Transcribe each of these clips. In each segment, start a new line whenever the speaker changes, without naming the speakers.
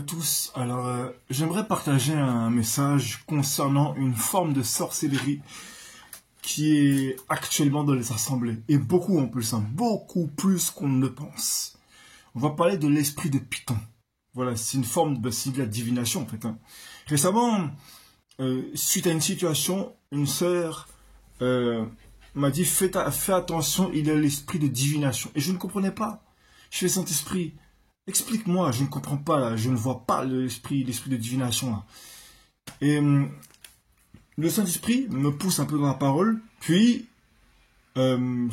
tous. Alors, j'aimerais partager un message concernant une forme de sorcellerie qui est actuellement dans les assemblées. Et beaucoup en plus, beaucoup plus qu'on ne le pense. On va parler de l'esprit de Python. Voilà, c'est une forme c'est de la divination en fait. Récemment, suite à une situation, une sœur m'a dit fais attention, il y a l'esprit de divination. Et je ne comprenais pas. Je fais Saint-Esprit, explique-moi, je ne comprends pas là, je ne vois pas l'esprit de divination là. Et le Saint-Esprit me pousse un peu dans la parole, puis il me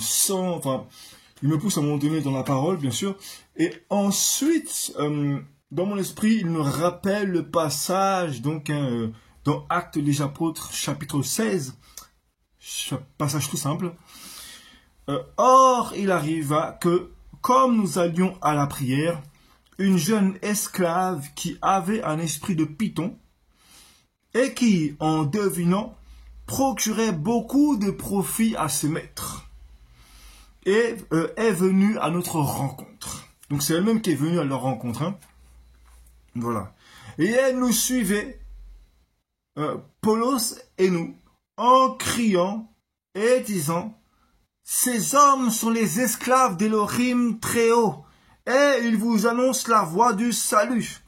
pousse à un moment donné dans la parole, bien sûr, et ensuite, dans mon esprit, il me rappelle le passage, donc, dans Actes des Apôtres, chapitre 16, passage tout simple. Or, il arriva que, comme nous allions à la prière, une jeune esclave qui avait un esprit de Python, et qui, en devinant, procurait beaucoup de profit à ses maîtres, et est venue à notre rencontre. Donc c'est elle-même qui est venue à leur rencontre. Voilà. Et elle nous suivait, Paulos et nous, en criant et disant, « Ces hommes sont les esclaves d'Élohim très haut, et ils vous annoncent la voie du salut. »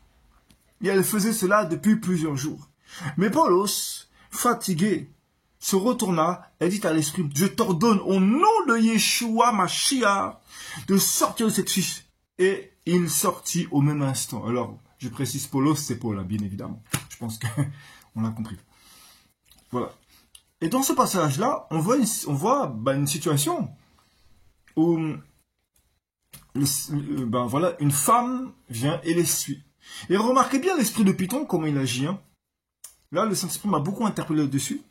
Et elle faisait cela depuis plusieurs jours. Mais Paulos, fatigué, se retourna et dit à l'esprit, « Je t'ordonne au nom de Yeshua Mashiach de sortir de cette fille. » Et il sortit au même instant. Alors, je précise Paulos, c'est Paul, bien évidemment. Je pense qu'on l'a compris. Voilà. Et dans ce passage-là, on voit une situation où une femme vient et les suit. Et remarquez bien l'esprit de Python, comment il agit. Là, le Saint-Esprit m'a beaucoup interpellé là-dessus.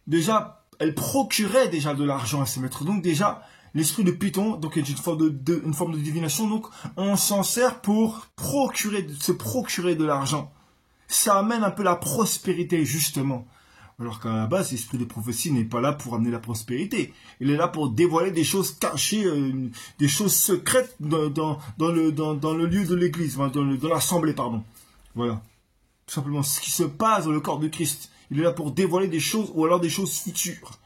Déjà, elle procurait déjà de l'argent à ses maîtres. Donc déjà, l'esprit de Python, donc est une forme de divination. Donc, on s'en sert pour se procurer de l'argent. Ça amène un peu la prospérité, justement. Alors qu'à la base, l'esprit de prophétie n'est pas là pour amener la prospérité. Il est là pour dévoiler des choses cachées, des choses secrètes dans le lieu de l'église, dans l'assemblée, pardon. Voilà. Tout simplement, ce qui se passe dans le corps de Christ. Il est là pour dévoiler des choses ou alors des choses futures.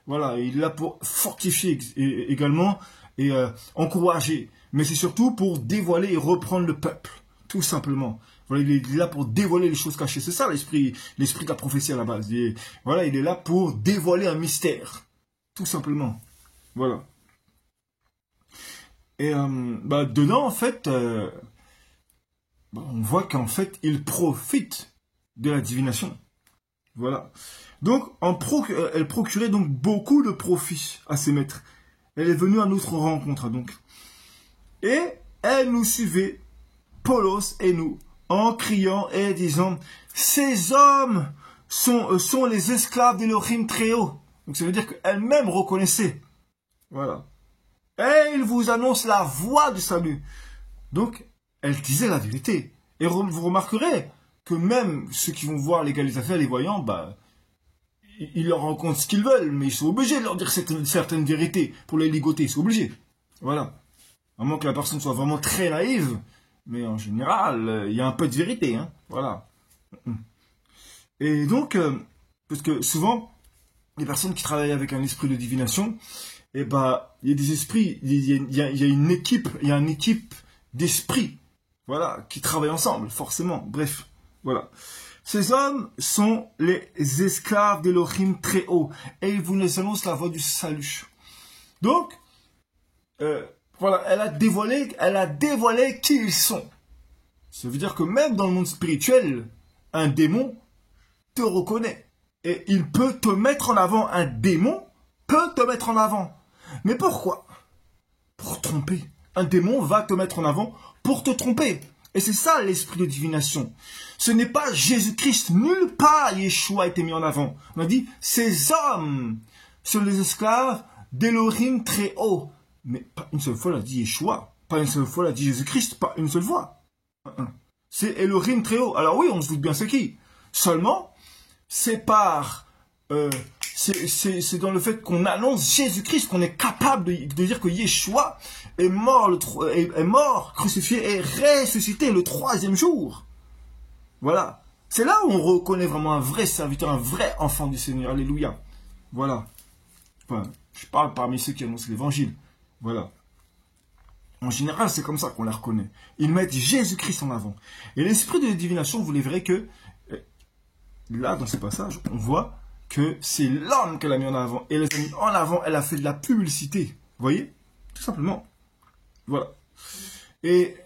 Voilà, il est là pour fortifier également et encourager. Mais c'est surtout pour dévoiler et reprendre le peuple. Tout simplement. Voilà, il est là pour dévoiler les choses cachées. C'est ça l'esprit de la prophétie à la base. Et, voilà, il est là pour dévoiler un mystère. Tout simplement. Voilà. Et dedans, en fait, on voit qu'en fait, il profite de la divination. Voilà. Donc, elle procurait donc beaucoup de profit à ses maîtres. Elle est venue à notre rencontre, donc. Et elle nous suivait, Paulos et nous, en criant et disant, « Ces hommes sont les esclaves d'Élohim très haut. » Donc, ça veut dire qu'elle-même reconnaissait. Voilà. Et ils vous annoncent la voie du salut. Donc, elle disait la vérité. Et vous remarquerez que même ceux qui vont voir les affaires, les voyants, ils leur racontent ce qu'ils veulent, mais ils sont obligés de leur dire certaines vérités pour les ligoter, ils sont obligés. Voilà. À moins que la personne soit vraiment très naïve, mais en général, il y a un peu de vérité, voilà. Et donc, parce que souvent, les personnes qui travaillent avec un esprit de divination, il y a des esprits, il y a une équipe d'esprits, voilà, qui travaillent ensemble, forcément. Bref, voilà. Ces hommes sont les esclaves d'Élohim très haut, et ils vous annoncent la voie du salut. Donc, voilà, elle a dévoilé qui ils sont. Ça veut dire que même dans le monde spirituel, un démon te reconnaît. Et il peut te mettre en avant. Un démon peut te mettre en avant. Mais pourquoi? Pour tromper. Un démon va te mettre en avant pour te tromper. Et c'est ça l'esprit de divination. Ce n'est pas Jésus-Christ. Nulle part Yeshua a été mis en avant. On a dit, ces hommes sont les esclaves d'Élohim très haut. Mais pas une seule fois l'a dit Yeshua. Pas une seule fois l'a dit Jésus-Christ. Pas une seule fois. C'est Élohim très haut. Alors oui, on se doute bien c'est qui. Seulement, c'est c'est dans le fait qu'on annonce Jésus-Christ qu'on est capable de dire que Yeshua est mort, crucifié et ressuscité le 3e jour. Voilà. C'est là où on reconnaît vraiment un vrai serviteur, un vrai enfant du Seigneur. Alléluia. Voilà. Enfin, je parle parmi ceux qui annoncent l'évangile. Voilà. En général, c'est comme ça qu'on la reconnaît. Ils mettent Jésus-Christ en avant. Et l'esprit de divination, vous les verrez que, là, dans ce passage, on voit que c'est l'homme qu'elle a mis en avant. Et elle a mis en avant, elle a fait de la publicité. Vous voyez? Tout simplement. Voilà. Et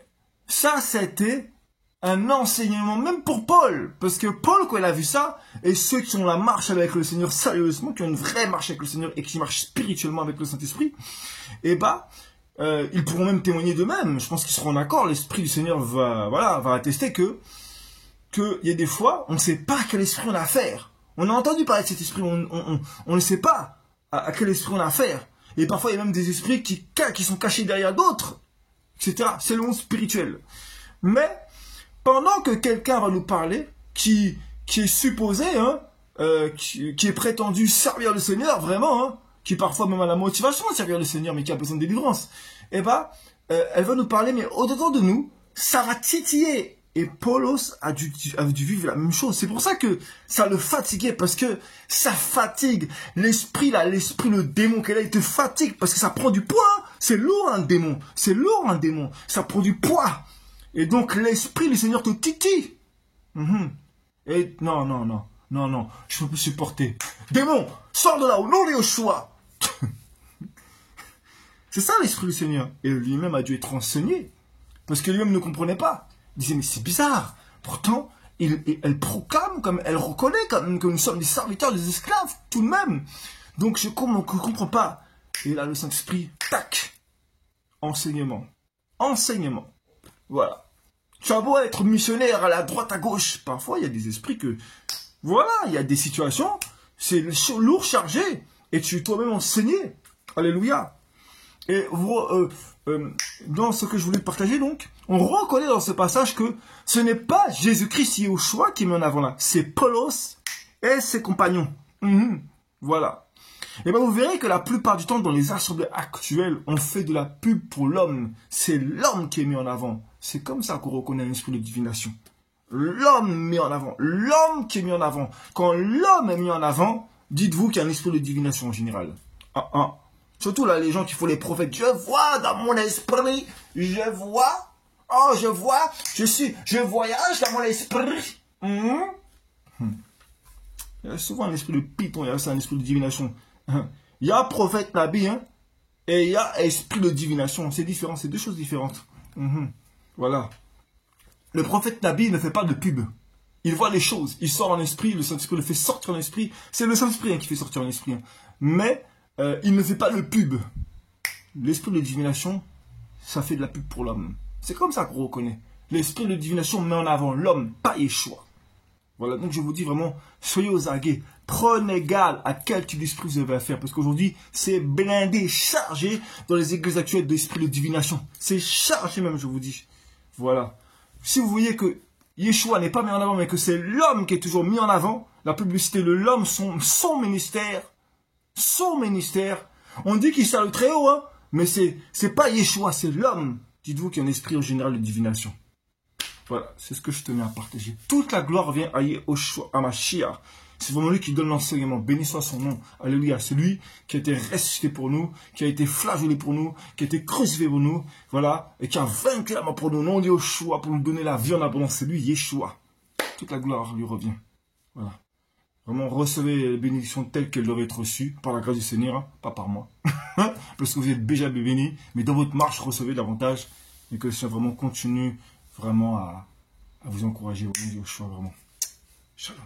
ça a été un enseignement, même pour Paul. Parce que Paul, quand il a vu ça, et ceux qui ont la marche avec le Seigneur sérieusement, qui ont une vraie marche avec le Seigneur et qui marchent spirituellement avec le Saint-Esprit, et bah, ils pourront même témoigner d'eux-mêmes. Je pense qu'ils seront d'accord. L'Esprit du Seigneur va attester que il y a des fois, on ne sait pas à quel esprit on a affaire. On a entendu parler de cet esprit, on ne sait pas à quel esprit on a affaire. Et parfois, il y a même des esprits qui sont cachés derrière d'autres, etc. C'est le monde spirituel. Mais, pendant que quelqu'un va nous parler, qui est supposé, qui est prétendu servir le Seigneur, vraiment, qui parfois même a la motivation de servir le Seigneur, mais qui a besoin de délivrance, eh ben, elle va nous parler, mais au-dedans de nous, ça va titiller. Et Paulos a dû vivre la même chose. C'est pour ça que ça le fatiguait, parce que ça fatigue. L'esprit, là, le démon qu'elle a, il te fatigue, parce que ça prend du poids. C'est lourd, un démon. C'est lourd, un démon. Ça prend du poids. Et donc, l'esprit du Seigneur te titille. Et non, je peux plus supporter. Démon, sors de là, au nom de Yoshua. C'est ça l'esprit du Seigneur. Et lui-même a dû être enseigné. Parce que lui-même ne comprenait pas. Il disait, mais c'est bizarre. Pourtant, elle proclame, comme elle reconnaît quand même que nous sommes des serviteurs, des esclaves, tout de même. Donc, je ne comprends pas. Et là, le Saint-Esprit, tac, enseignement. Enseignement. Voilà. Tu as beau être missionnaire à la droite, à gauche. Parfois, il y a des esprits que... Voilà, il y a des situations, c'est lourd, chargé. Et tu es toi-même enseigné. Alléluia. Et dans ce que je voulais partager, donc, on reconnaît dans ce passage que ce n'est pas Jésus-Christ Yeshua qui met en avant là. C'est Paulos et ses compagnons. Voilà. Et bien, vous verrez que la plupart du temps, dans les assemblées actuelles, on fait de la pub pour l'homme. C'est l'homme qui est mis en avant. C'est comme ça qu'on reconnaît un esprit de divination. L'homme mis en avant. L'homme qui est mis en avant. Quand l'homme est mis en avant, dites-vous qu'il y a un esprit de divination en général. Surtout là, les gens qui font les prophètes. Je vois dans mon esprit. Je vois. Oh, je vois. Je voyage dans mon esprit. Il y a souvent un esprit de python. Il y a aussi un esprit de divination. Il y a prophète Nabi. Et il y a esprit de divination. C'est différent. C'est deux choses différentes. Voilà. Le prophète Nabi ne fait pas de pub. Il voit les choses. Il sort en esprit. Le Saint-Esprit le fait sortir en esprit. C'est le Saint-Esprit qui fait sortir en esprit. Mais il ne fait pas de pub. L'esprit de divination, ça fait de la pub pour l'homme. C'est comme ça qu'on reconnaît. L'esprit de divination met en avant l'homme, pas Yeshua. Voilà, donc je vous dis vraiment, soyez aux aguets. Prenez garde à quel type d'esprit vous avez affaire. Parce qu'aujourd'hui, c'est blindé, chargé dans les églises actuelles d'esprit de divination. C'est chargé même, je vous dis. Voilà. Si vous voyez que Yeshua n'est pas mis en avant, mais que c'est l'homme qui est toujours mis en avant, la publicité de l'homme, son ministère, on dit qu'il sert le très haut, mais c'est pas Yeshua, c'est l'homme. Dites-vous qu'il y a un esprit en général de divination. Voilà, c'est ce que je tenais à partager. Toute la gloire vient à Yeshua, à Mashiach. C'est vraiment lui qui donne l'enseignement. Béni soit son nom. Alléluia. C'est lui qui a été ressuscité pour nous, qui a été flagellé pour nous, qui a été crucifié pour nous. Voilà. Et qui a vaincu la mort pour nous. Non, Yeshua, pour nous donner la vie en abondance. C'est lui, Yeshua. Toute la gloire lui revient. Voilà. Vraiment, recevez les bénédictions telles qu'elles doivent être reçues par la grâce du Seigneur, pas par moi. Parce que vous êtes déjà bénis. Mais dans votre marche, recevez davantage. Et que le Seigneur vraiment continue vraiment à vous encourager au nom de Yeshua, vraiment. Shalom.